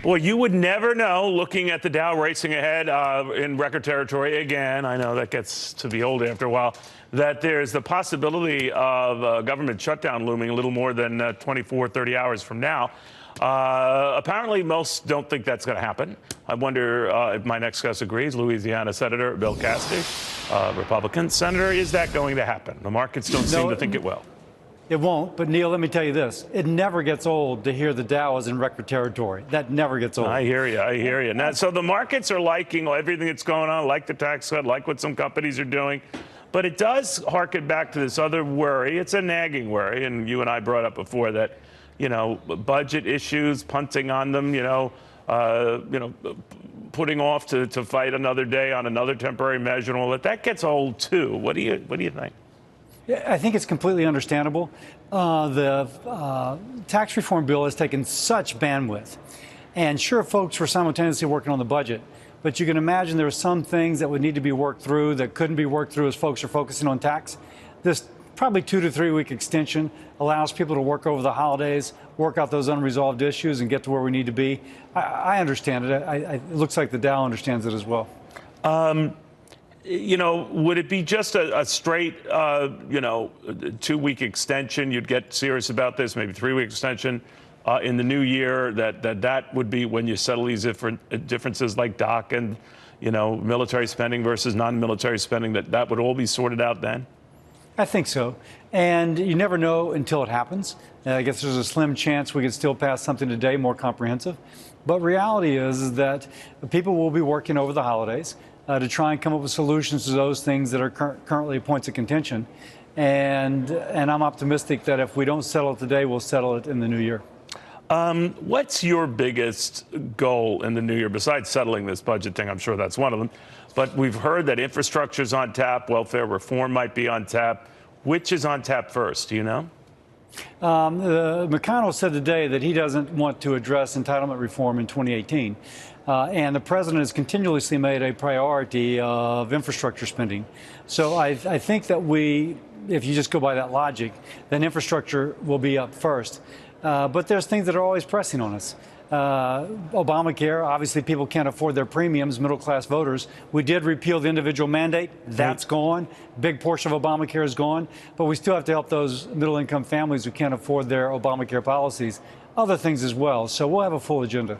Boy, you would never know, looking at the Dow racing ahead in record territory again. I know that gets to be old after a while. That there's the possibility of a government shutdown looming a little more than 24, 30 hours from now. Apparently, most don't think that's going to happen. I wonder if my next guest agrees. Louisiana Senator Bill Cassidy, Republican senator. Is that going to happen? The markets don't seem to think it will. It won't, but Neil, let me tell you this. It never gets old to hear the Dow is in record territory. That never gets old. I hear you. I hear you. Now, so the markets are liking everything that's going on, like the tax cut, like what some companies are doing. But it does harken back to this other worry. It's a nagging worry, and you and I brought up before that, budget issues, punting on them, putting off to fight another day on another temporary measure and all that. That gets old too. What do you think? I think it's completely understandable. The tax reform bill has taken such bandwidth. And sure, folks were simultaneously working on the budget. But you can imagine there are some things that would need to be worked through that couldn't be worked through as folks are focusing on tax. This probably 2 to 3 week extension allows people to work over the holidays, work out those unresolved issues, and get to where we need to be. I understand it. It looks like the Dow understands it as well. Would it be just a straight, 2-week extension? You'd get serious about this, maybe 3-week extension in the new year. That would be when you settle these differences like DOC and, military spending versus non-military spending. That would all be sorted out then. I think so. And you never know until it happens. I guess there's a slim chance we could still pass something today more comprehensive. But reality is that people will be working over the holidays to try and come up with solutions to those things that are currently points of contention. And I'm optimistic that if we don't settle it today, we'll settle it in the new year. What's your biggest goal in the new year, besides settling this budget thing? I'm sure that's one of them. But we've heard that infrastructure's on tap, welfare reform might be on tap. Which is on tap first? Do you know? McConnell said today that he doesn't want to address entitlement reform in 2018. And the president has continuously made a priority of infrastructure spending. So I think that if you just go by that logic, then infrastructure will be up first. But there's things that are always pressing on us. Obamacare, obviously people can't afford their premiums, middle-class voters. We did repeal the individual mandate. That's gone. Big portion of Obamacare is gone. But we still have to help those middle-income families who can't afford their Obamacare policies. Other things as well. So we'll have a full agenda.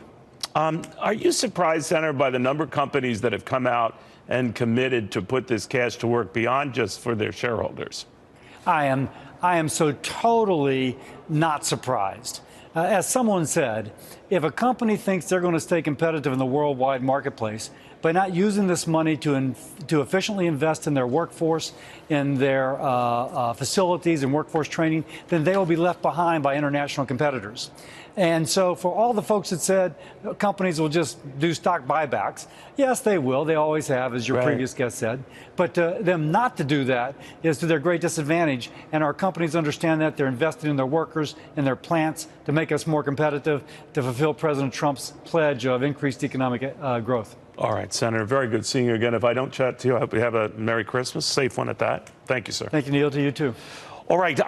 Are you surprised, Senator, by the number of companies that have come out and committed to put this cash to work beyond just for their shareholders? I am so totally not surprised. As someone said, if a company thinks they're going to stay competitive in the worldwide marketplace by not using this money to efficiently invest in their workforce, in their facilities and workforce training, then they will be left behind by international competitors. And so for all the folks that said companies will just do stock buybacks, yes, they will. They always have, as your previous guest said. But them not to do that is to their great disadvantage. And our companies understand that. They're investing in their workers, in their plants to make us more competitive, to fulfill President Trump's pledge of increased economic growth. All right, Senator, very good seeing you again. If I don't chat to you, I hope you have a Merry Christmas, safe one at that. Thank you, sir. Thank you, Neil. To you, too. All right.